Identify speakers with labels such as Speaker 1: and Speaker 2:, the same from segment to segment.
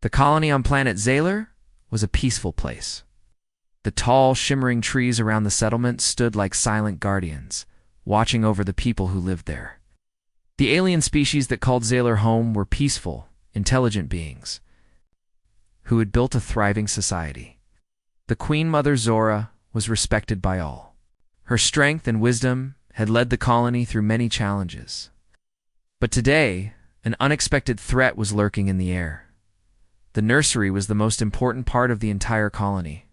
Speaker 1: The colony on planet Zaylor was a peaceful place. The tall, shimmering trees around the settlement stood like silent guardians, watching over the people who lived there. The alien species that called Zaylor home were peaceful, intelligent beings who had built a thriving society. The Queen Mother Zora was respected by all. Her strength and wisdom had led the colony through many challenges. But today, an unexpected threat was lurking in the air. The nursery was the most important part of the entire colony.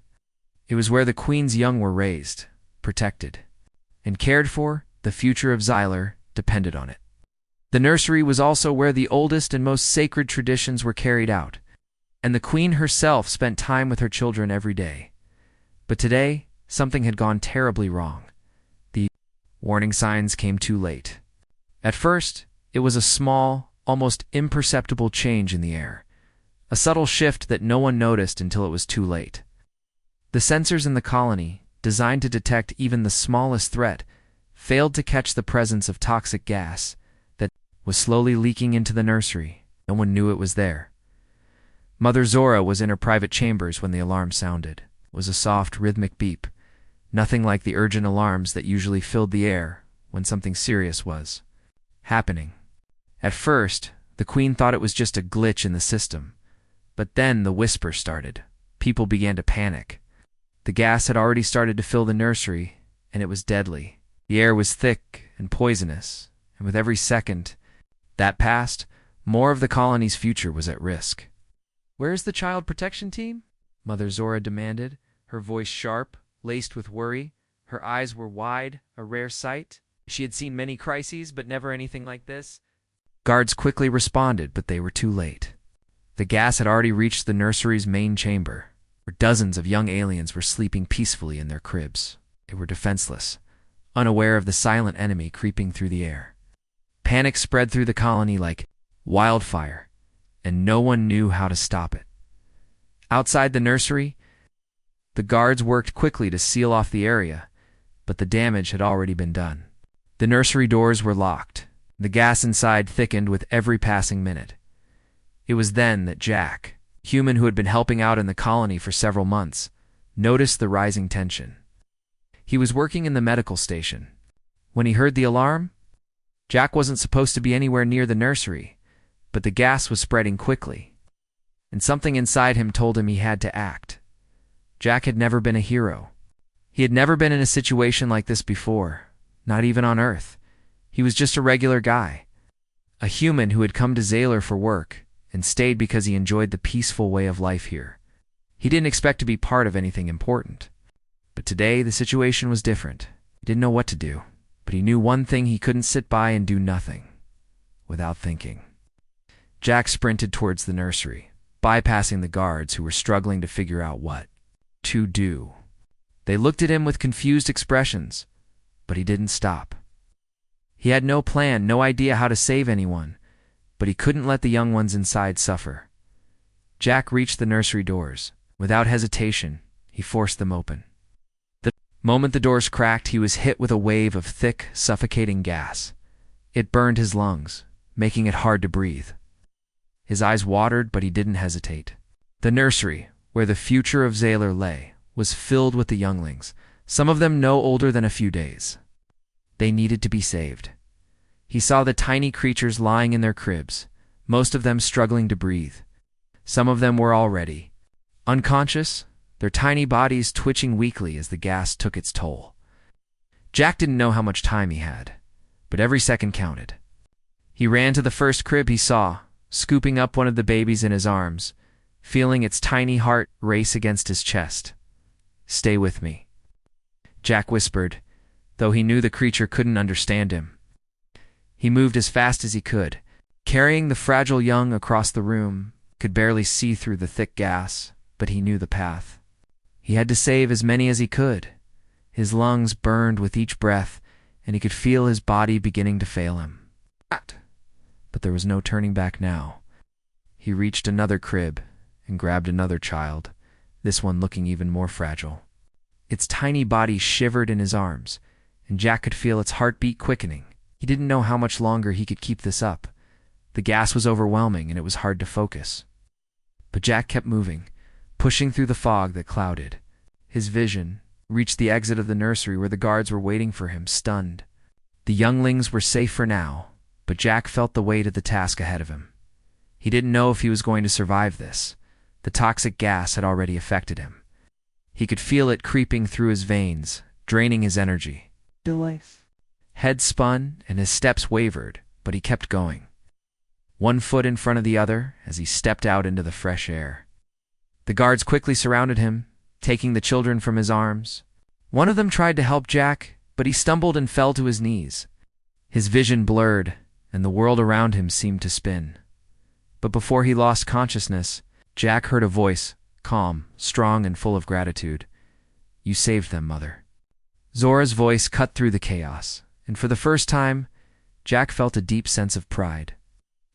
Speaker 1: It was where the Queen's young were raised, protected, and cared for. The future of Zaylor depended on it. The nursery was also where the oldest and most sacred traditions were carried out, and the Queen herself spent time with her children every day. But today, something had gone terribly wrong. The warning signs came too late. At first, it was a small, almost imperceptible change in the air, a subtle shift that no one noticed until it was too late. The sensors in the colony, designed to detect even the smallest threat, failed to catch the presence of toxic gas that was slowly leaking into the nursery. No one knew it was there. Mother Zora was in her private chambers when the alarm sounded. It was a soft, rhythmic beep, nothing like the urgent alarms that usually filled the air when something serious was happening. At first, the Queen thought it was just a glitch in the system, but then the whisper started. People began to panic. The gas had already started to fill the nursery, and it was deadly. The air was thick and poisonous, and with every second that passed, more of the colony's future was at risk. "Where's the child protection team?" Mother Zora demanded, her voice sharp, laced with worry. Her eyes were wide, a rare sight. She had seen many crises, but never anything like this. Guards quickly responded, but they were too late. The gas had already reached the nursery's main chamber, where dozens of young aliens were sleeping peacefully in their cribs. They were defenseless, unaware of the silent enemy creeping through the air. Panic spread through the colony like wildfire, and no one knew how to stop it. Outside the nursery, the guards worked quickly to seal off the area, but the damage had already been done. The nursery doors were locked. The gas inside thickened with every passing minute. It was then that Jack, a human who had been helping out in the colony for several months, noticed the rising tension. He was working in the medical station. When he heard the alarm, Jack wasn't supposed to be anywhere near the nursery, but the gas was spreading quickly, and something inside him told him he had to act. Jack had never been a hero. He had never been in a situation like this before, not even on Earth. He was just a regular guy, a human who had come to Zaylor for work and stayed because he enjoyed the peaceful way of life here. He didn't expect to be part of anything important. But today, the situation was different. He didn't know what to do, but he knew one thing: he couldn't sit by and do nothing without thinking. Jack sprinted towards the nursery, bypassing the guards who were struggling to figure out what to do. They looked at him with confused expressions, but he didn't stop. He had no plan, no idea how to save anyone, but he couldn't let the young ones inside suffer. Jack reached the nursery doors. Without hesitation, he forced them open. The moment the doors cracked, he was hit with a wave of thick, suffocating gas. It burned his lungs, making it hard to breathe. His eyes watered, but he didn't hesitate. The nursery, where the future of Zaylor lay, was filled with the younglings, some of them no older than a few days. They needed to be saved. He saw the tiny creatures lying in their cribs, most of them struggling to breathe. Some of them were already unconscious, their tiny bodies twitching weakly as the gas took its toll. Jack didn't know how much time he had, but every second counted. He ran to the first crib he saw, scooping up one of the babies in his arms, feeling its tiny heart race against his chest. "Stay with me," Jack whispered, though he knew the creature couldn't understand him. He moved as fast as he could, carrying the fragile young across the room. Could barely see through the thick gas, but he knew the path. He had to save as many as he could. His lungs burned with each breath, and he could feel his body beginning to fail him. But there was no turning back now. He reached another crib and grabbed another child, this one looking even more fragile. Its tiny body shivered in his arms, and Jack could feel its heartbeat quickening. He didn't know how much longer he could keep this up. The gas was overwhelming, and it was hard to focus. But Jack kept moving, pushing through the fog that clouded. His vision reached the exit of the nursery where the guards were waiting for him, stunned. The younglings were safe for now, but Jack felt the weight of the task ahead of him. He didn't know if he was going to survive this. The toxic gas had already affected him. He could feel it creeping through his veins, draining his energy. Head spun and his steps wavered, but he kept going. One foot in front of the other as he stepped out into the fresh air. The guards quickly surrounded him, taking the children from his arms. One of them tried to help Jack, but he stumbled and fell to his knees. His vision blurred, and the world around him seemed to spin. But before he lost consciousness, Jack heard a voice, calm, strong, and full of gratitude. "You saved them, Mother." Zora's voice cut through the chaos, and for the first time, Jack felt a deep sense of pride.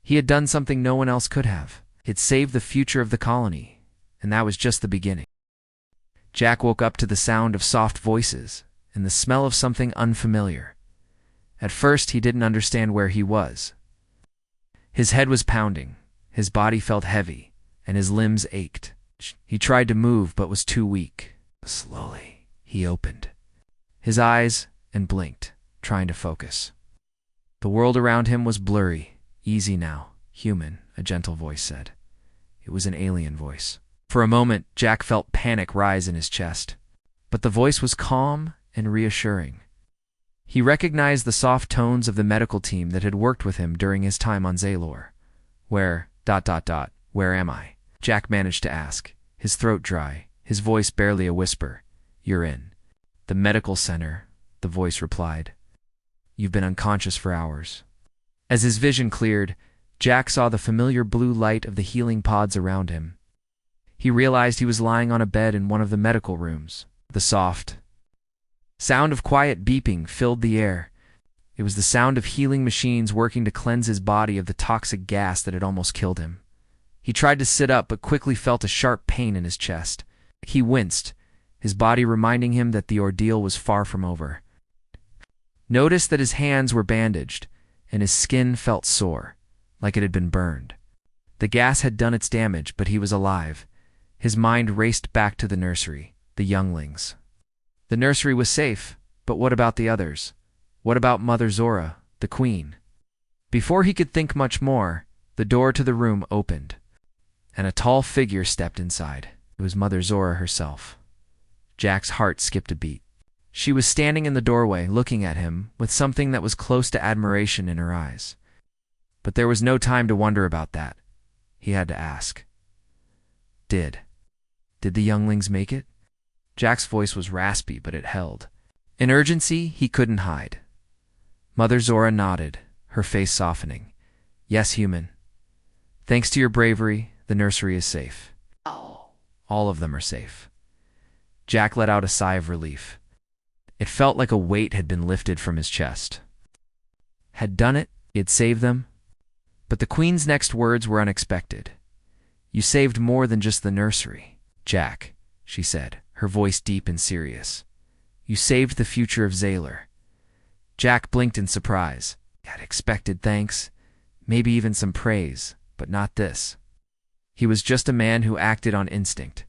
Speaker 1: He had done something no one else could have. He'd saved the future of the colony, and that was just the beginning. Jack woke up to the sound of soft voices and the smell of something unfamiliar. At first, he didn't understand where he was. His head was pounding, his body felt heavy, and his limbs ached. He tried to move but was too weak. Slowly, he opened his eyes and blinked, trying to focus. The world around him was blurry. "Easy now, human," a gentle voice said. It was an alien voice. For a moment, Jack felt panic rise in his chest. But the voice was calm and reassuring. He recognized the soft tones of the medical team that had worked with him during his time on Zalor. Where am I?" Jack managed to ask, his throat dry, his voice barely a whisper. "You're in the medical center," the voice replied. "You've been unconscious for hours." As his vision cleared, Jack saw the familiar blue light of the healing pods around him. He realized he was lying on a bed in one of the medical rooms. The soft sound of quiet beeping filled the air. It was the sound of healing machines working to cleanse his body of the toxic gas that had almost killed him. He tried to sit up but quickly felt a sharp pain in his chest. He winced, his body reminding him that the ordeal was far from over. Noticed that his hands were bandaged, and his skin felt sore, like it had been burned. The gas had done its damage, but he was alive. His mind raced back to the nursery, the younglings. The nursery was safe, but what about the others? What about Mother Zora, the queen? Before he could think much more, the door to the room opened, and a tall figure stepped inside. It was Mother Zora herself. Jack's heart skipped a beat. She was standing in the doorway, looking at him, with something that was close to admiration in her eyes. But there was no time to wonder about that. He had to ask. Did the younglings make it? Jack's voice was raspy, but it held. In urgency, he couldn't hide. Mother Zora nodded, her face softening. Yes, human. Thanks to your bravery, the nursery is safe. All of them are safe. Jack let out a sigh of relief. It felt like a weight had been lifted from his chest. Had done it, he had saved them. But the Queen's next words were unexpected. You saved more than just the nursery, Jack, she said, her voice deep and serious. You saved the future of Zalor. Jack blinked in surprise. He had expected thanks, maybe even some praise, but not this. He was just a man who acted on instinct.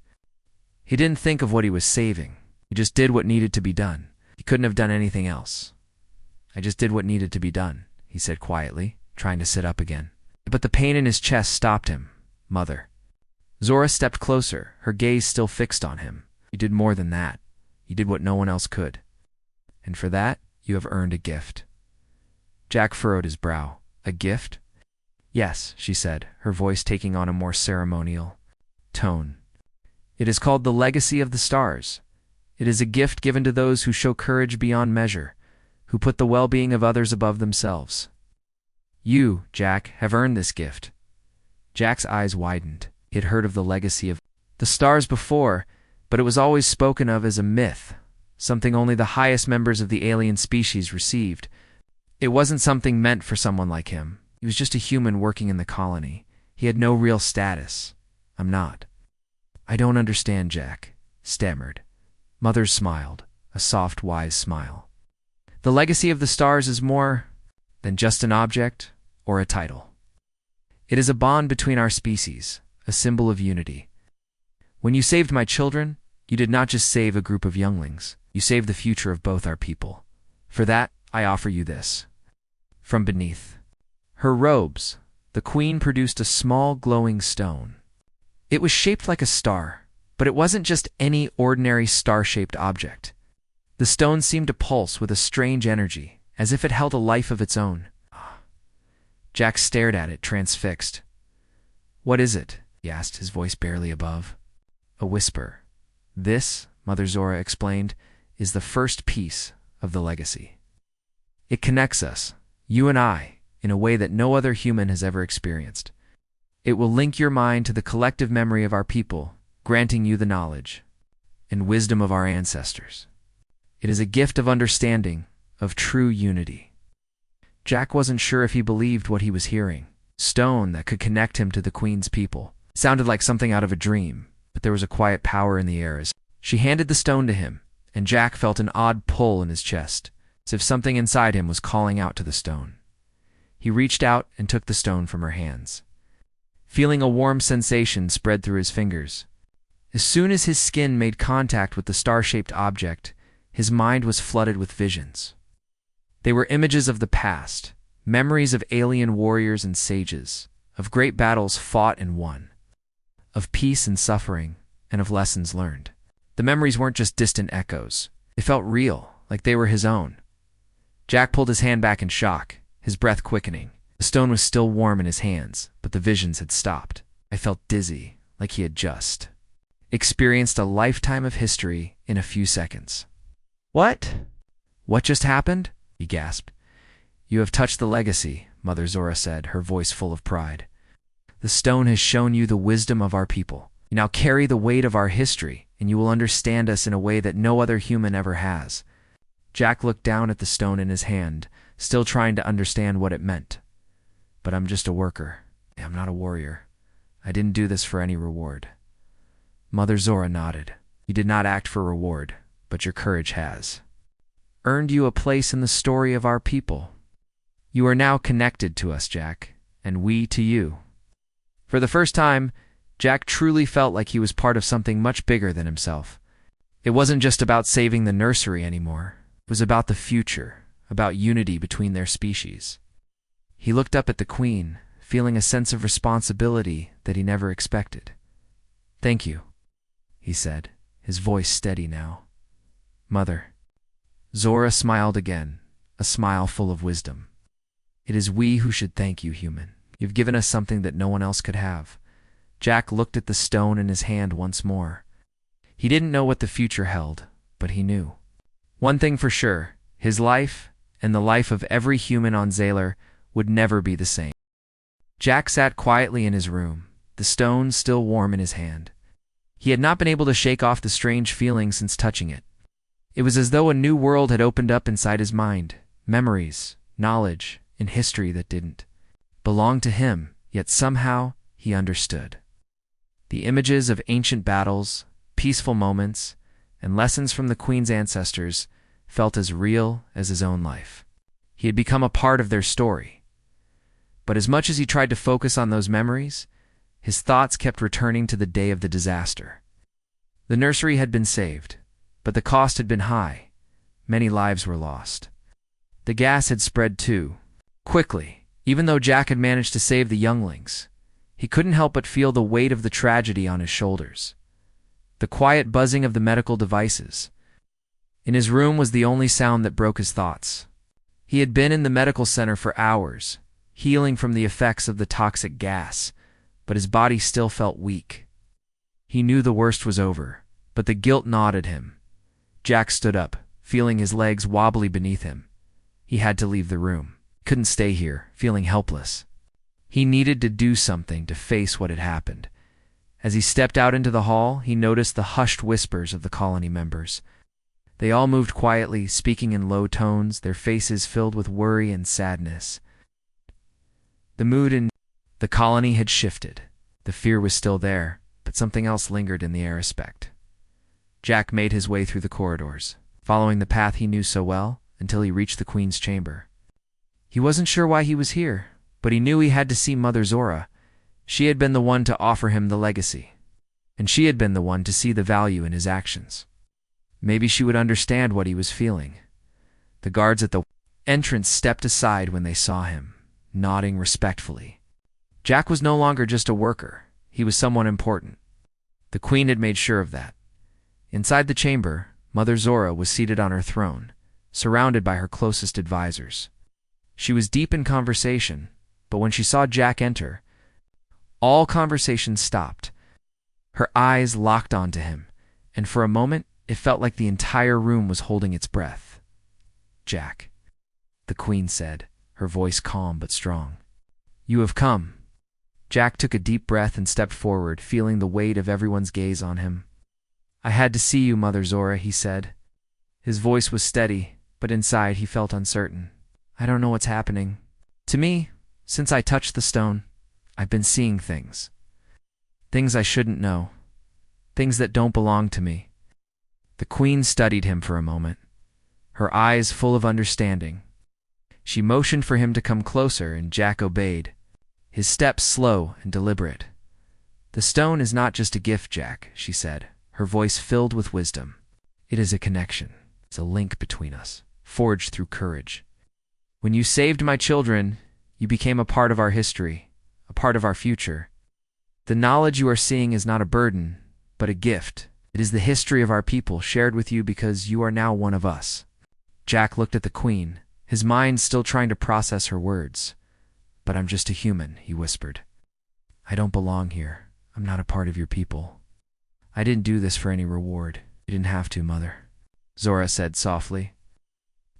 Speaker 1: He didn't think of what he was saving. He just did what needed to be done. He couldn't have done anything else. I just did what needed to be done, he said quietly, trying to sit up again. But the pain in his chest stopped him. Mother. Zora stepped closer, her gaze still fixed on him. You did more than that. You did what no one else could. And for that, you have earned a gift. Jack furrowed his brow. A gift? Yes, she said, her voice taking on a more ceremonial tone. It is called the Legacy of the Stars. It is a gift given to those who show courage beyond measure, who put the well-being of others above themselves. You, Jack, have earned this gift. Jack's eyes widened. He had heard of the legacy of the stars before, but it was always spoken of as a myth, something only the highest members of the alien species received. It wasn't something meant for someone like him. He was just a human working in the colony. He had no real status. I'm not. I don't understand, Jack, stammered. Mother smiled, a soft, wise smile. The legacy of the stars is more than just an object or a title. It is a bond between our species, a symbol of unity. When you saved my children, you did not just save a group of younglings. You saved the future of both our people. For that, I offer you this. From beneath her robes, the queen produced a small glowing stone. It was shaped like a star, but it wasn't just any ordinary star-shaped object. The stone seemed to pulse with a strange energy, as if it held a life of its own. Jack stared at it, transfixed. "What is it?" he asked, his voice barely above. A whisper. "This," Mother Zora explained, "is the first piece of the legacy. It connects us, you and I, in a way that no other human has ever experienced. It will link your mind to the collective memory of our people, granting you the knowledge and wisdom of our ancestors. It is a gift of understanding, of true unity." Jack wasn't sure if he believed what he was hearing. Stone that could connect him to the Queen's people. It sounded like something out of a dream, but there was a quiet power in the air as she handed the stone to him, and Jack felt an odd pull in his chest, as if something inside him was calling out to the stone. He reached out and took the stone from her hands, feeling a warm sensation spread through his fingers. As soon as his skin made contact with the star-shaped object, his mind was flooded with visions. They were images of the past, memories of alien warriors and sages, of great battles fought and won, of peace and suffering, and of lessons learned. The memories weren't just distant echoes. They felt real, like they were his own. Jack pulled his hand back in shock, his breath quickening. The stone was still warm in his hands, but the visions had stopped. I felt dizzy, like he had just experienced a lifetime of history in a few seconds. "What? What just happened?" he gasped. "You have touched the legacy," Mother Zora said, her voice full of pride. "The stone has shown you the wisdom of our people. You now carry the weight of our history, and you will understand us in a way that no other human ever has." Jack looked down at the stone in his hand, still trying to understand what it meant. "But I'm just a worker. I'm not a warrior. I didn't do this for any reward." Mother Zora nodded. "You did not act for reward, but your courage has earned you a place in the story of our people. You are now connected to us, Jack, and we to you." For the first time, Jack truly felt like he was part of something much bigger than himself. It wasn't just about saving the nursery anymore. It was about the future, about unity between their species. He looked up at the Queen, feeling a sense of responsibility that he never expected. "Thank you," he said, his voice steady now. "Mother." Zora smiled again, a smile full of wisdom. "It is we who should thank you, human. You've given us something that no one else could have." Jack looked at the stone in his hand once more. He didn't know what the future held, but he knew one thing for sure: his life, and the life of every human on Zaylor, would never be the same. Jack sat quietly in his room, the stone still warm in his hand. He had not been able to shake off the strange feeling since touching it. It was as though a new world had opened up inside his mind, memories, knowledge, and history that didn't belong to him, yet somehow he understood. The images of ancient battles, peaceful moments, and lessons from the Queen's ancestors felt as real as his own life. He had become a part of their story. But as much as he tried to focus on those memories, his thoughts kept returning to the day of the disaster. The nursery had been saved, but the cost had been high. Many lives were lost. The gas had spread too, quickly. Even though Jack had managed to save the younglings, he couldn't help but feel the weight of the tragedy on his shoulders. The quiet buzzing of the medical devices in his room was the only sound that broke his thoughts. He had been in the medical center for hours, healing from the effects of the toxic gas, but his body still felt weak. He knew the worst was over, but the guilt gnawed at him. Jack stood up, feeling his legs wobbly beneath him. He had to leave the room. Couldn't stay here, feeling helpless. He needed to do something to face what had happened. As he stepped out into the hall, he noticed the hushed whispers of the colony members. They all moved quietly, speaking in low tones, their faces filled with worry and sadness. The mood in the colony had shifted. The fear was still there, but something else lingered in the air. Respect. Jack made his way through the corridors, following the path he knew so well, until he reached the Queen's chamber. He wasn't sure why he was here, but he knew he had to see Mother Zora. She had been the one to offer him the legacy, and she had been the one to see the value in his actions. Maybe she would understand what he was feeling. The guards at the entrance stepped aside when they saw him, nodding respectfully. Jack was no longer just a worker. He was someone important. The queen had made sure of that. Inside the chamber, Mother Zora was seated on her throne, surrounded by her closest advisors. She was deep in conversation, but when she saw Jack enter, all conversation stopped. Her eyes locked onto him, and for a moment it felt like the entire room was holding its breath. "Jack," the queen said, her voice calm but strong. "You have come." Jack took a deep breath and stepped forward, feeling the weight of everyone's gaze on him. "I had to see you, Mother Zora," he said. His voice was steady, but inside he felt uncertain. "I don't know what's happening. To me, since I touched the stone, I've been seeing things. Things I shouldn't know. Things that don't belong to me." The queen studied him for a moment, her eyes full of understanding. She motioned for him to come closer, and Jack obeyed, his steps slow and deliberate. "The stone is not just a gift, Jack," she said, her voice filled with wisdom. "It is a connection. It's a link between us, forged through courage. When you saved my children, you became a part of our history, a part of our future. The knowledge you are seeing is not a burden, but a gift. It is the history of our people, shared with you because you are now one of us." Jack looked at the queen, his mind still trying to process her words. "But I'm just a human," he whispered. "I don't belong here. I'm not a part of your people. I didn't do this for any reward. You didn't have to, Mother," Zora said softly.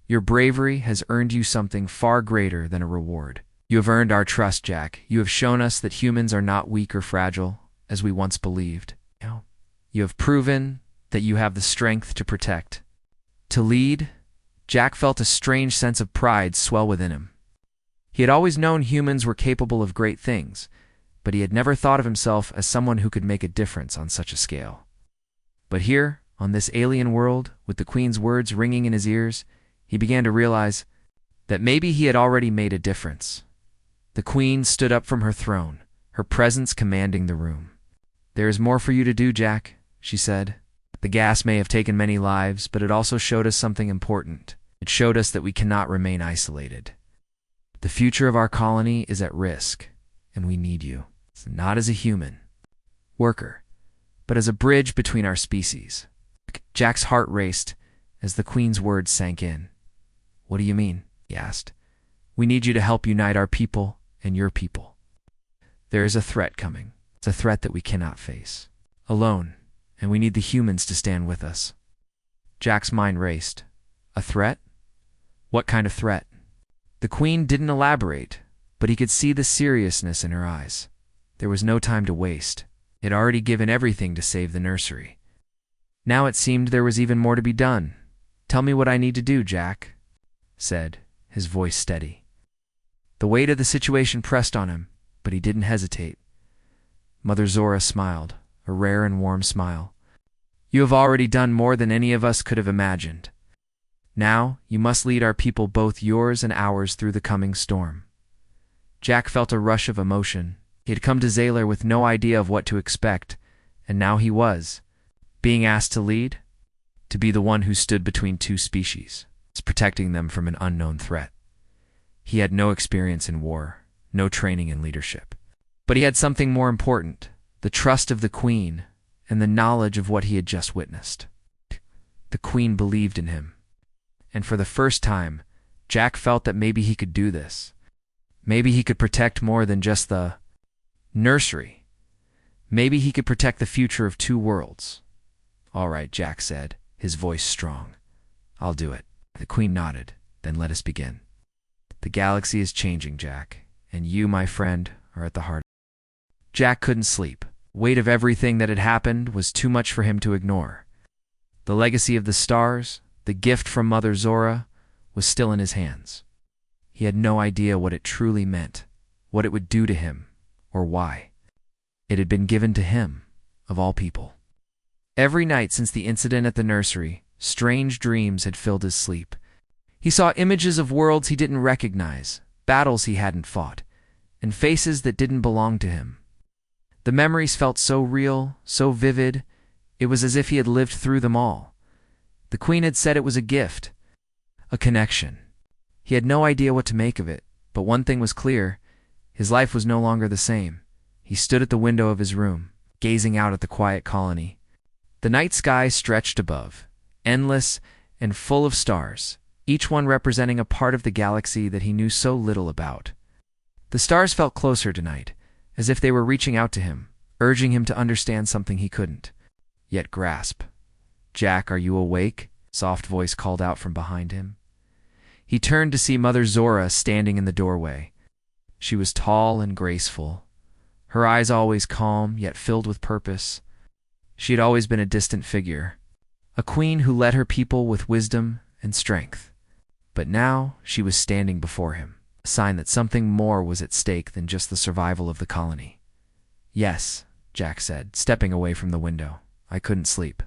Speaker 1: "Your bravery has earned you something far greater than a reward. You have earned our trust, Jack. You have shown us that humans are not weak or fragile, as we once believed. You have proven that you have the strength to protect, to lead." Jack felt a strange sense of pride swell within him. He had always known humans were capable of great things, but he had never thought of himself as someone who could make a difference on such a scale. But here, on this alien world, with the queen's words ringing in his ears, he began to realize that maybe he had already made a difference. The queen stood up from her throne, her presence commanding the room. "There is more for you to do, Jack," she said. "The gas may have taken many lives, but it also showed us something important. It showed us that we cannot remain isolated. The future of our colony is at risk, and we need you, not as a human worker, but as a bridge between our species." Jack's heart raced as the queen's words sank in. "What do you mean?" he asked. "We need you to help unite our people and your people. There is a threat coming. It's a threat that we cannot face alone, and we need the humans to stand with us." Jack's mind raced. A threat? What kind of threat? The queen didn't elaborate, but he could see the seriousness in her eyes. There was no time to waste. He had already given everything to save the nursery. Now it seemed there was even more to be done. "Tell me what I need to do, Jack," said, his voice steady. The weight of the situation pressed on him, but he didn't hesitate. Mother Zora smiled, a rare and warm smile. "You have already done more than any of us could have imagined. Now you must lead our people, both yours and ours, through the coming storm." Jack felt a rush of emotion. He had come to Zaylor with no idea of what to expect, and now he was being asked to lead, to be the one who stood between two species, protecting them from an unknown threat. He had no experience in war, no training in leadership. But he had something more important, the trust of the queen and the knowledge of what he had just witnessed. The queen believed in him. And for the first time, Jack felt that maybe he could do this. Maybe he could protect more than just the nursery. Maybe he could protect the future of two worlds. "All right," Jack said, his voice strong. "I'll do it." The queen nodded. "Then let us begin. The galaxy is changing, Jack, and you, my friend, are at the heart." Jack couldn't sleep. The weight of everything that had happened was too much for him to ignore. The legacy of the stars, the gift from Mother Zora, was still in his hands. He had no idea what it truly meant, what it would do to him, or why. It had been given to him, of all people. Every night since the incident at the nursery, strange dreams had filled his sleep. He saw images of worlds he didn't recognize, battles he hadn't fought, and faces that didn't belong to him. The memories felt so real, so vivid, it was as if he had lived through them all. The Queen had said it was a gift, a connection. He had no idea what to make of it, but one thing was clear: his life was no longer the same. He stood at the window of his room, gazing out at the quiet colony. The night sky stretched above, endless and full of stars, each one representing a part of the galaxy that he knew so little about. The stars felt closer tonight, as if they were reaching out to him, urging him to understand something he couldn't yet grasp. "Jack, are you awake?" a soft voice called out from behind him. He turned to see Mother Zora standing in the doorway. She was tall and graceful, her eyes always calm yet filled with purpose. She had always been a distant figure, a queen who led her people with wisdom and strength. But now she was standing before him, a sign that something more was at stake than just the survival of the colony. "Yes," Jack said, stepping away from the window. "I couldn't sleep.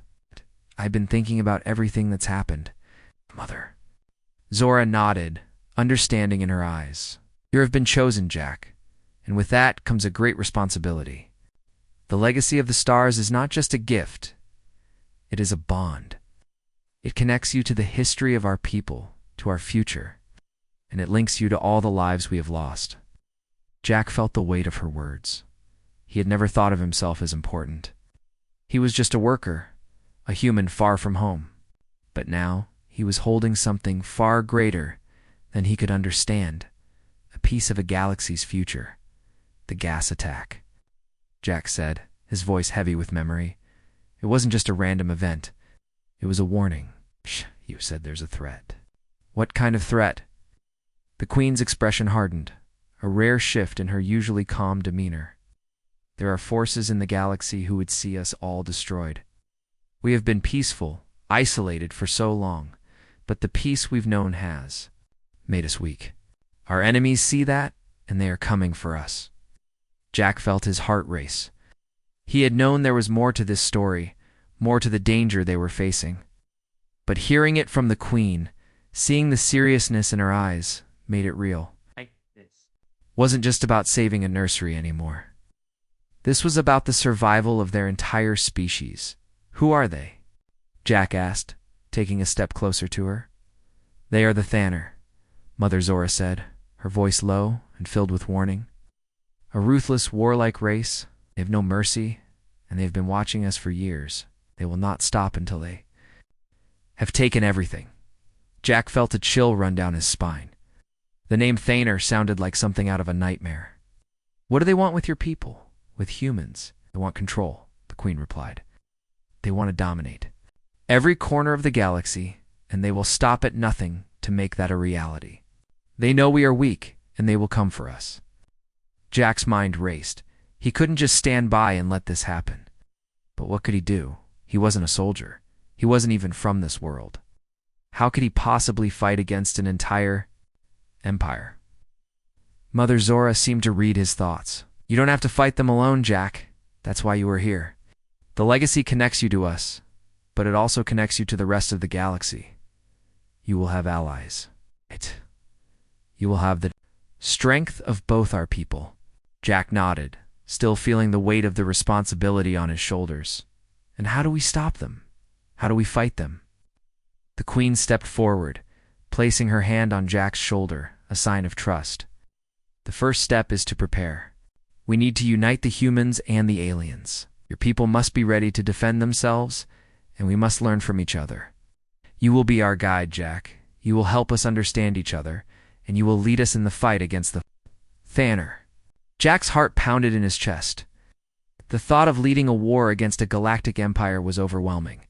Speaker 1: I've been thinking about everything that's happened, Mother." Zora nodded, understanding in her eyes. "You have been chosen, Jack, and with that comes a great responsibility. The legacy of the stars is not just a gift, it is a bond. It connects you to the history of our people, to our future, and it links you to all the lives we have lost." Jack felt the weight of her words. He had never thought of himself as important. He was just a worker, a human far from home. But now he was holding something far greater than he could understand, a piece of a galaxy's future. "The gas attack," Jack said, his voice heavy with memory. "It wasn't just a random event. It was a warning." "Shh, you said there's a threat." "What kind of threat?" The Queen's expression hardened, a rare shift in her usually calm demeanor. "There are forces in the galaxy who would see us all destroyed. We have been peaceful, isolated for so long, but the peace we've known has made us weak. Our enemies see that, and they are coming for us." Jack felt his heart race. He had known there was more to this story, more to the danger they were facing. But hearing it from the Queen, seeing the seriousness in her eyes, made it real. Wasn't just about saving a nursery anymore. This was about the survival of their entire species. "Who are they?" Jack asked, taking a step closer to her. "They are the Thanner," Mother Zora said, her voice low and filled with warning. "A ruthless, warlike race. They have no mercy, and they have been watching us for years. They will not stop until they have taken everything." Jack felt a chill run down his spine. The name Thanner sounded like something out of a nightmare. "What do they want with your people? With humans?" "They want control," the Queen replied. "They want to dominate every corner of the galaxy, and they will stop at nothing to make that a reality. They know we are weak, and they will come for us." Jack's mind raced. He couldn't just stand by and let this happen. But what could he do? He wasn't a soldier. He wasn't even from this world. How could he possibly fight against an entire empire? Mother Zora seemed to read his thoughts. "You don't have to fight them alone, Jack. That's why you are here. The legacy connects you to us, but it also connects you to the rest of the galaxy. You will have allies. You will have the strength of both our people." Jack nodded, still feeling the weight of the responsibility on his shoulders. "And how do we stop them? How do we fight them?" The Queen stepped forward, placing her hand on Jack's shoulder, a sign of trust. "The first step is to prepare. We need to unite the humans and the aliens. Your people must be ready to defend themselves, and we must learn from each other. You will be our guide, Jack. You will help us understand each other, and you will lead us in the fight against the Thanner." Jack's heart pounded in his chest. The thought of leading a war against a galactic empire was overwhelming.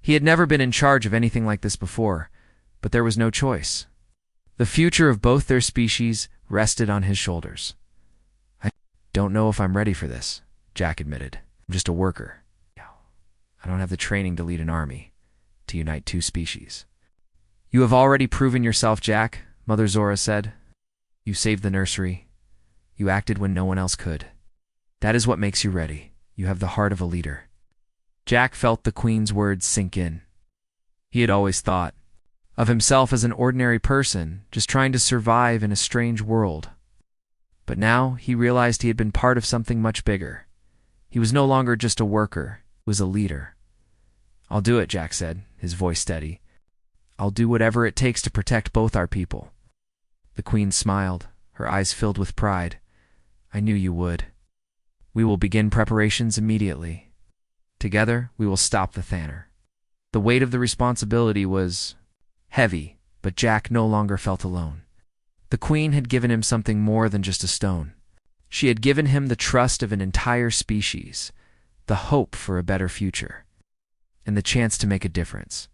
Speaker 1: He had never been in charge of anything like this before, but there was no choice. The future of both their species rested on his shoulders. "I don't know if I'm ready for this," Jack admitted. "I'm just a worker. I don't have the training to lead an army, to unite two species." "You have already proven yourself, Jack," Mother Zora said. "You saved the nursery. You acted when no one else could. That is what makes you ready. You have the heart of a leader." Jack felt the Queen's words sink in. He had always thought of himself as an ordinary person, just trying to survive in a strange world. But now he realized he had been part of something much bigger. He was no longer just a worker, he was a leader. "I'll do it," Jack said, his voice steady. "I'll do whatever it takes to protect both our people." The Queen smiled, her eyes filled with pride. "I knew you would. We will begin preparations immediately. Together, we will stop the Thanner." The weight of the responsibility was heavy, but Jack no longer felt alone. The Queen had given him something more than just a stone. She had given him the trust of an entire species, the hope for a better future, and the chance to make a difference.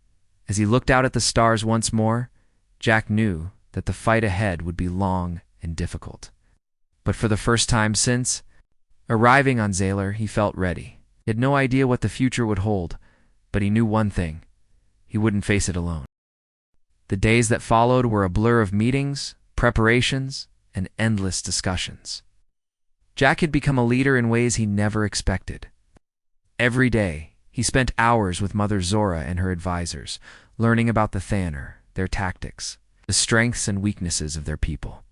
Speaker 1: As he looked out at the stars once more, Jack knew that the fight ahead would be long and difficult. But for the first time since arriving on Zaylor, he felt ready. He had no idea what the future would hold, but he knew one thing: he wouldn't face it alone. The days that followed were a blur of meetings, preparations, and endless discussions. Jack had become a leader in ways he never expected. Every day, he spent hours with Mother Zora and her advisors, learning about the Thanner, their tactics, the strengths and weaknesses of their people.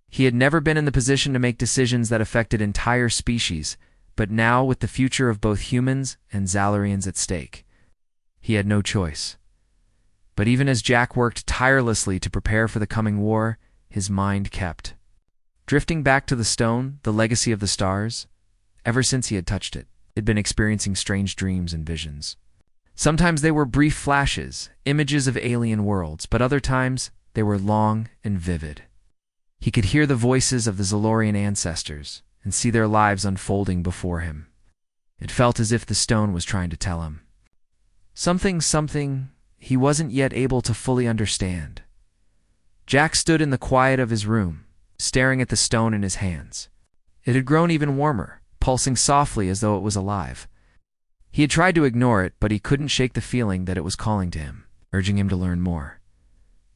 Speaker 1: He had never been in the position to make decisions that affected entire species, but now, with the future of both humans and Zalarians at stake, he had no choice. But even as Jack worked tirelessly to prepare for the coming war, his mind kept drifting back to the stone, the legacy of the stars. Ever since he had touched it, he had been experiencing strange dreams and visions. Sometimes they were brief flashes, images of alien worlds, but other times they were long and vivid. He could hear the voices of the Zalorian ancestors and see their lives unfolding before him. It felt as if the stone was trying to tell him something he wasn't yet able to fully understand. Jack stood in the quiet of his room, staring at the stone in his hands. It had grown even warmer, pulsing softly as though it was alive. He had tried to ignore it, but he couldn't shake the feeling that it was calling to him, urging him to learn more.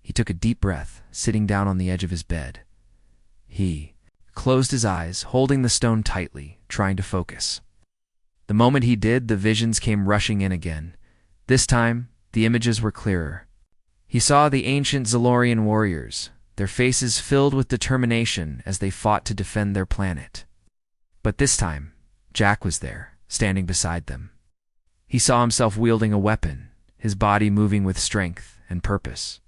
Speaker 1: He took a deep breath, sitting down on the edge of his bed. He closed his eyes, holding the stone tightly, trying to focus. The moment he did, the visions came rushing in again. This time, the images were clearer. He saw the ancient Zalorian warriors, their faces filled with determination as they fought to defend their planet. But this time, Jack was there, standing beside them. He saw himself wielding a weapon, his body moving with strength and purpose.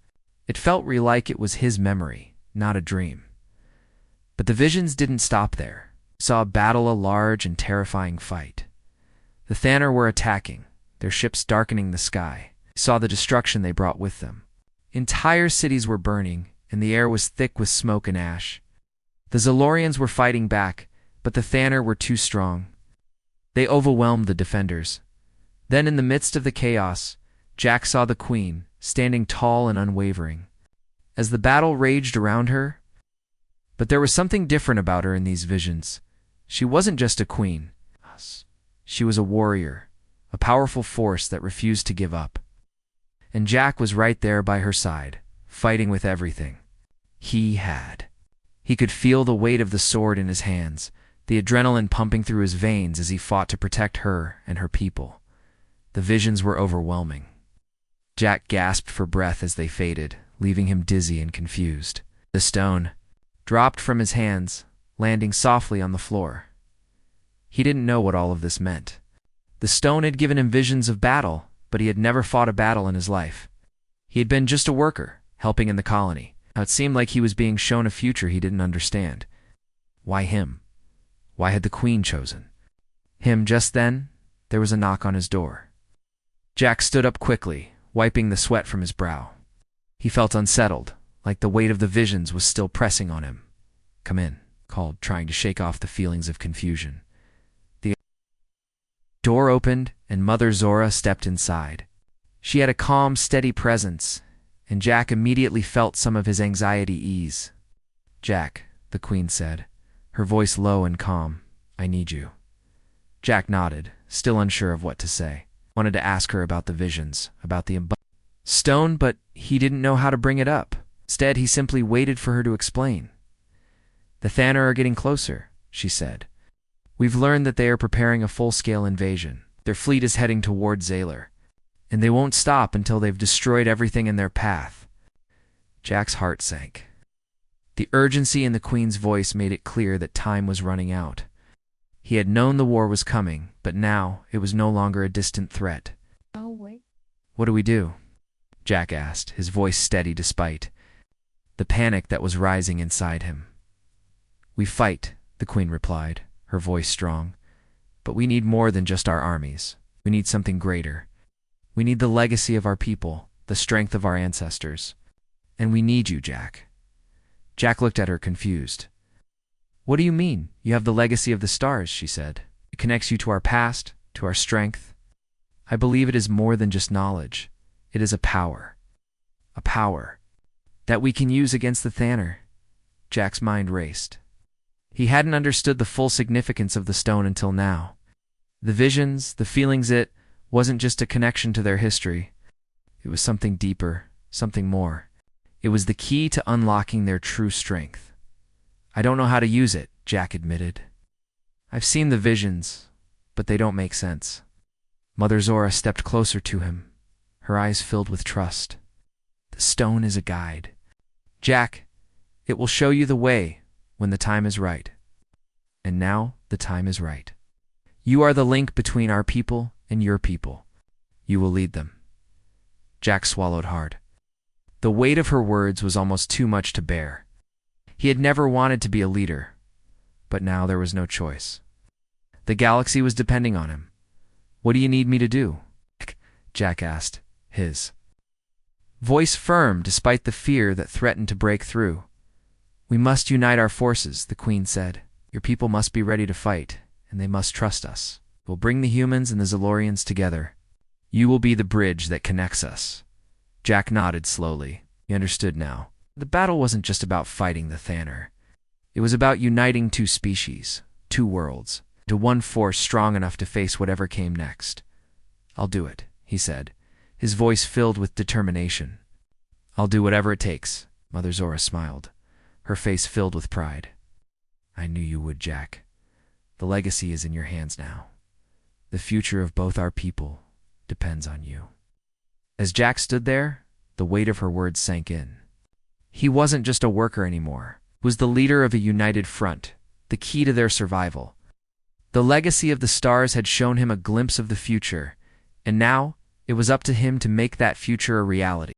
Speaker 1: It felt real, like it was his memory, not a dream. But the visions didn't stop there. He saw a battle, a large and terrifying fight. The Thanner were attacking, their ships darkening the sky. He saw the destruction they brought with them. Entire cities were burning, and the air was thick with smoke and ash. The Zalorians were fighting back, but the Thanner were too strong. They overwhelmed the defenders. Then, in the midst of the chaos, Jack saw the Queen, standing tall and unwavering. As the battle raged around her, but there was something different about her in these visions. She wasn't just a queen. She was a warrior, a powerful force that refused to give up. And Jack was right there by her side, fighting with everything he had. He could feel the weight of the sword in his hands, the adrenaline pumping through his veins as he fought to protect her and her people. The visions were overwhelming. Jack gasped for breath as they faded, leaving him dizzy and confused. The stone dropped from his hands, landing softly on the floor. He didn't know what all of this meant. The stone had given him visions of battle, but he had never fought a battle in his life. He had been just a worker, helping in the colony. Now it seemed like he was being shown a future he didn't understand. Why him? Why had the Queen chosen him? Just then, there was a knock on his door. Jack stood up quickly, wiping the sweat from his brow. He felt unsettled, like the weight of the visions was still pressing on him. "Come in," called, trying to shake off the feelings of confusion. The door opened, and Mother Zora stepped inside. She had a calm, steady presence, and Jack immediately felt some of his anxiety ease. "Jack," the Queen said, her voice low and calm, "I need you." Jack nodded, still unsure of what to say. Wanted to ask her about the visions, about the stone, but he didn't know how to bring it up. Instead, he simply waited for her to explain. "The Thanner are getting closer," she said. "We've learned that they are preparing a full-scale invasion. Their fleet is heading toward Zaylor, and they won't stop until they've destroyed everything in their path." Jack's heart sank. The urgency in the Queen's voice made it clear that time was running out. He had known the war was coming, but now it was no longer a distant threat.
Speaker 2: Oh, wait.
Speaker 1: "What do we do?" Jack asked, his voice steady despite the panic that was rising inside him. "We fight," the Queen replied, her voice strong. "But we need more than just our armies. We need something greater. We need the legacy of our people, the strength of our ancestors. And we need you, Jack." Jack looked at her confused. "What do you mean? You have the legacy of the stars," she said. "It connects you to our past, to our strength." "I believe it is more than just knowledge. It is a power. A power that we can use against the Thanner." Jack's mind raced. He hadn't understood the full significance of the stone until now. The visions, the feelings, it wasn't just a connection to their history. It was something deeper, something more. It was the key to unlocking their true strength. "I don't know how to use it," Jack admitted. "I've seen the visions, but they don't make sense." Mother Zora stepped closer to him, her eyes filled with trust. "The stone is a guide. Jack, it will show you the way when the time is right. And now the time is right. You are the link between our people and your people. You will lead them." Jack swallowed hard. The weight of her words was almost too much to bear. He had never wanted to be a leader, but now there was no choice. The galaxy was depending on him. "What do you need me to do?" Jack asked, his voice firm despite the fear that threatened to break through. "We must unite our forces," the Queen said. "Your people must be ready to fight, and they must trust us. We'll bring the humans and the Zalorians together. You will be the bridge that connects us." Jack nodded slowly. He understood now. The battle wasn't just about fighting the Thanner. It was about uniting two species, two worlds, to one force strong enough to face whatever came next. "I'll do it," he said, his voice filled with determination. "I'll do whatever it takes," Mother Zora smiled, her face filled with pride. "I knew you would, Jack. The legacy is in your hands now. The future of both our people depends on you." As Jack stood there, the weight of her words sank in. He wasn't just a worker anymore. He was the leader of a united front, the key to their survival. The legacy of the stars had shown him a glimpse of the future, and now it was up to him to make that future a reality.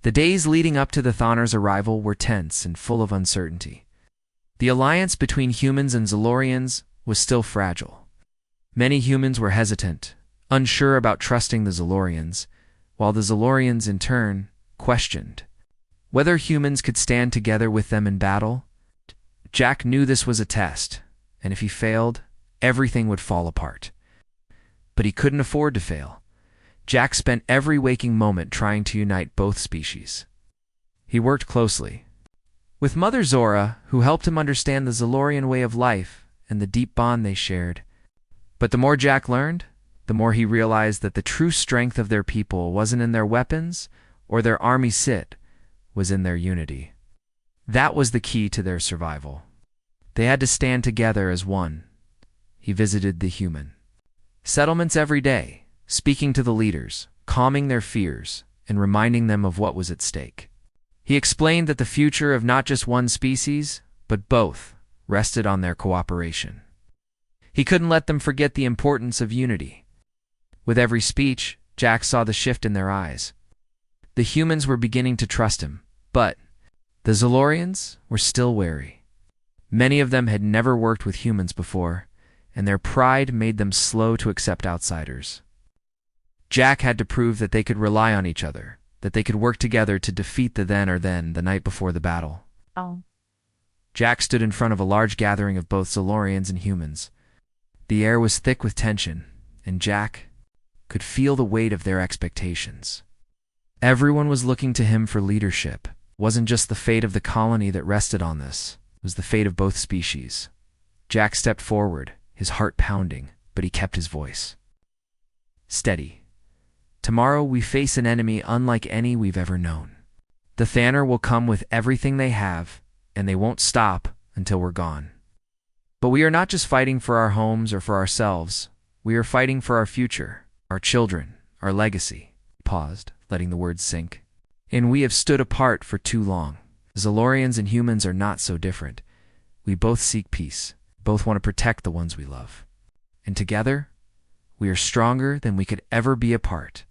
Speaker 1: The days leading up to the Thanners' arrival were tense and full of uncertainty. The alliance between humans and Zalorians was still fragile. Many humans were hesitant, unsure about trusting the Zalorians, while the Zalorians, in turn, questioned whether humans could stand together with them in battle. Jack knew this was a test, and if he failed, everything would fall apart. But he couldn't afford to fail. Jack spent every waking moment trying to unite both species. He worked closely with Mother Zora, who helped him understand the Zalorian way of life and the deep bond they shared. But the more Jack learned, the more he realized that the true strength of their people wasn't in their weapons or their army sit, was in their unity. That was the key to their survival. They had to stand together as one. He visited the human settlements every day, speaking to the leaders, calming their fears, and reminding them of what was at stake. He explained that the future of not just one species, but both, rested on their cooperation. He couldn't let them forget the importance of unity. With every speech, Jack saw the shift in their eyes. The humans were beginning to trust him, but the Zalorians were still wary. Many of them had never worked with humans before, and their pride made them slow to accept outsiders. Jack had to prove that they could rely on each other, that they could work together to defeat the then the night before the battle.
Speaker 2: Oh.
Speaker 1: Jack stood in front of a large gathering of both Zalorians and humans. The air was thick with tension, and Jack could feel the weight of their expectations. Everyone was looking to him for leadership. It wasn't just the fate of the colony that rested on this. It was the fate of both species. Jack stepped forward, his heart pounding, but he kept his voice steady. "Tomorrow we face an enemy unlike any we've ever known. The Thanner will come with everything they have, and they won't stop until we're gone. But we are not just fighting for our homes or for ourselves. We are fighting for our future, our children, our legacy." He paused, letting the words sink. "And we have stood apart for too long. Zalorians and humans are not so different. We both seek peace. both want to protect the ones we love. And together, we are stronger than we could ever be apart.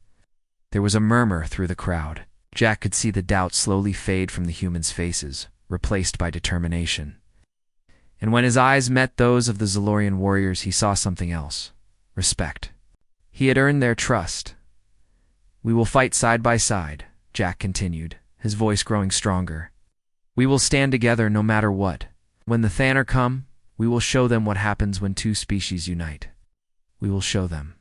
Speaker 1: There was a murmur through the crowd. Jack could see the doubt slowly fade from the humans' faces, replaced by determination. And when his eyes met those of the Zalorian warriors, he saw something else: respect. He had earned their trust. "We will fight side by side," Jack continued, his voice growing stronger. "We will stand together no matter what. When the Thanner come, we will show them what happens when two species unite. We will show them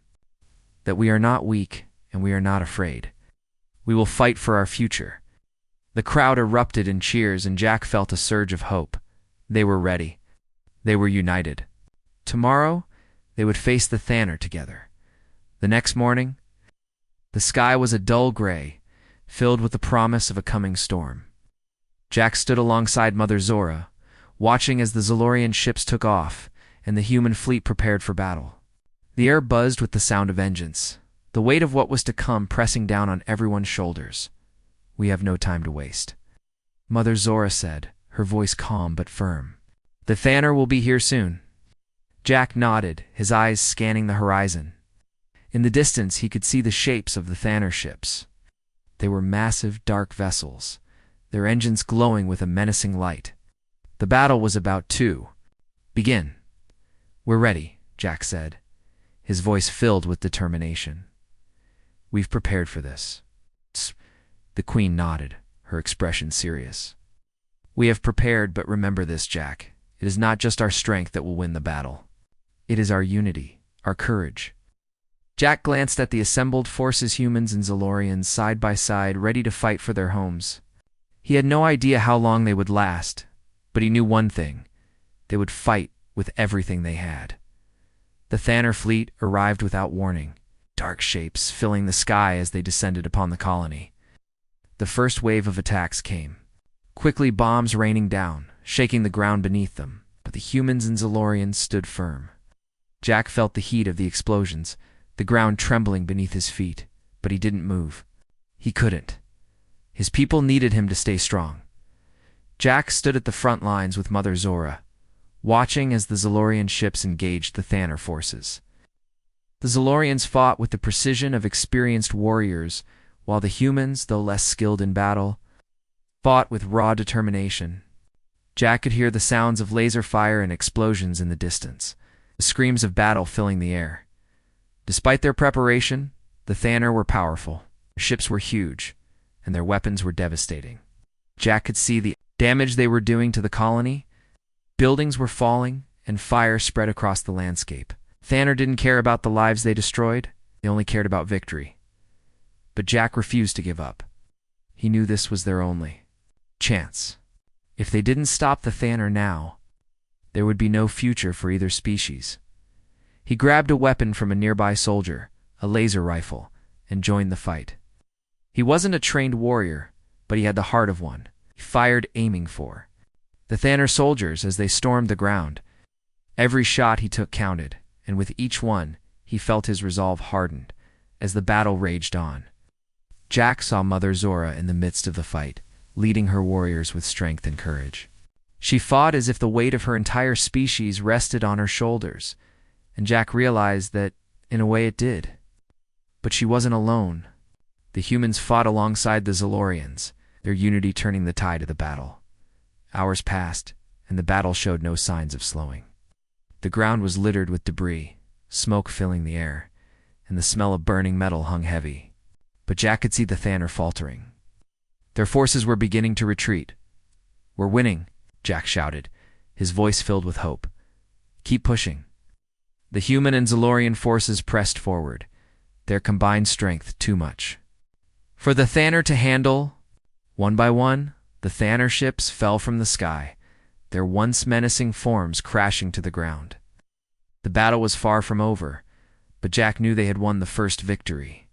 Speaker 1: that we are not weak and we are not afraid. We will fight for our future." The crowd erupted in cheers, and Jack felt a surge of hope. They were ready. They were united. Tomorrow, they would face the Thanner together. The next morning, the sky was a dull gray, filled with the promise of a coming storm. Jack stood alongside Mother Zora, watching as the Zalorian ships took off and the human fleet prepared for battle. The air buzzed with the sound of vengeance, the weight of what was to come pressing down on everyone's shoulders. "We have no time to waste," Mother Zora said, her voice calm but firm. "The Thanner will be here soon." Jack nodded, his eyes scanning the horizon. In the distance, he could see the shapes of the Thanner ships. They were massive, dark vessels, their engines glowing with a menacing light. The battle was about to begin. "We're ready," Jack said, his voice filled with determination. "We've prepared for this." The Queen nodded, her expression serious. "We have prepared, but remember this, Jack. It is not just our strength that will win the battle. It is our unity, our courage." Jack glanced at the assembled forces, humans and Zalorians, side by side, ready to fight for their homes. He had no idea how long they would last, but he knew one thing: they would fight with everything they had. The Thanner fleet arrived without warning, dark shapes filling the sky as they descended upon the colony. The first wave of attacks came, quickly bombs raining down, shaking the ground beneath them, but the humans and Zalorians stood firm. Jack felt the heat of the explosions, the ground trembling beneath his feet, but he didn't move. He couldn't. His people needed him to stay strong. Jack stood at the front lines with Mother Zora, watching as the Zalorian ships engaged the Thanner forces. The Zalorians fought with the precision of experienced warriors, while the humans, though less skilled in battle, fought with raw determination. Jack could hear the sounds of laser fire and explosions in the distance, the screams of battle filling the air. Despite their preparation, the Thanner were powerful. Their ships were huge, and their weapons were devastating. Jack could see the damage they were doing to the colony. Buildings were falling, and fire spread across the landscape. Thanner didn't care about the lives they destroyed. They only cared about victory. But Jack refused to give up. He knew this was their only chance. If they didn't stop the Thanner now, there would be no future for either species. He grabbed a weapon from a nearby soldier, a laser rifle, and joined the fight. He wasn't a trained warrior, but he had the heart of one. He fired, aiming for the Thanner soldiers as they stormed the ground. Every shot he took counted, and with each one, he felt his resolve hardened as the battle raged on. Jack saw Mother Zora in the midst of the fight, leading her warriors with strength and courage. She fought as if the weight of her entire species rested on her shoulders, and Jack realized that, in a way, it did. But she wasn't alone. The humans fought alongside the Zalorians, their unity turning the tide of the battle. Hours passed, and the battle showed no signs of slowing. The ground was littered with debris, smoke filling the air, and the smell of burning metal hung heavy. But Jack could see the Thanner faltering. Their forces were beginning to retreat. "We're winning," Jack shouted, his voice filled with hope. "Keep pushing." The human and Zalorian forces pressed forward, their combined strength too much for the Thanner to handle. One by one, the Thanner ships fell from the sky, their once menacing forms crashing to the ground. The battle was far from over, but Jack knew they had won the first victory.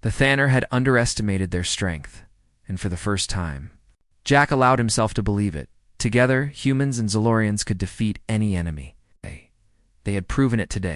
Speaker 1: The Thanner had underestimated their strength, and for the first time, Jack allowed himself to believe it. Together, humans and Zalorians could defeat any enemy. They had proven it today.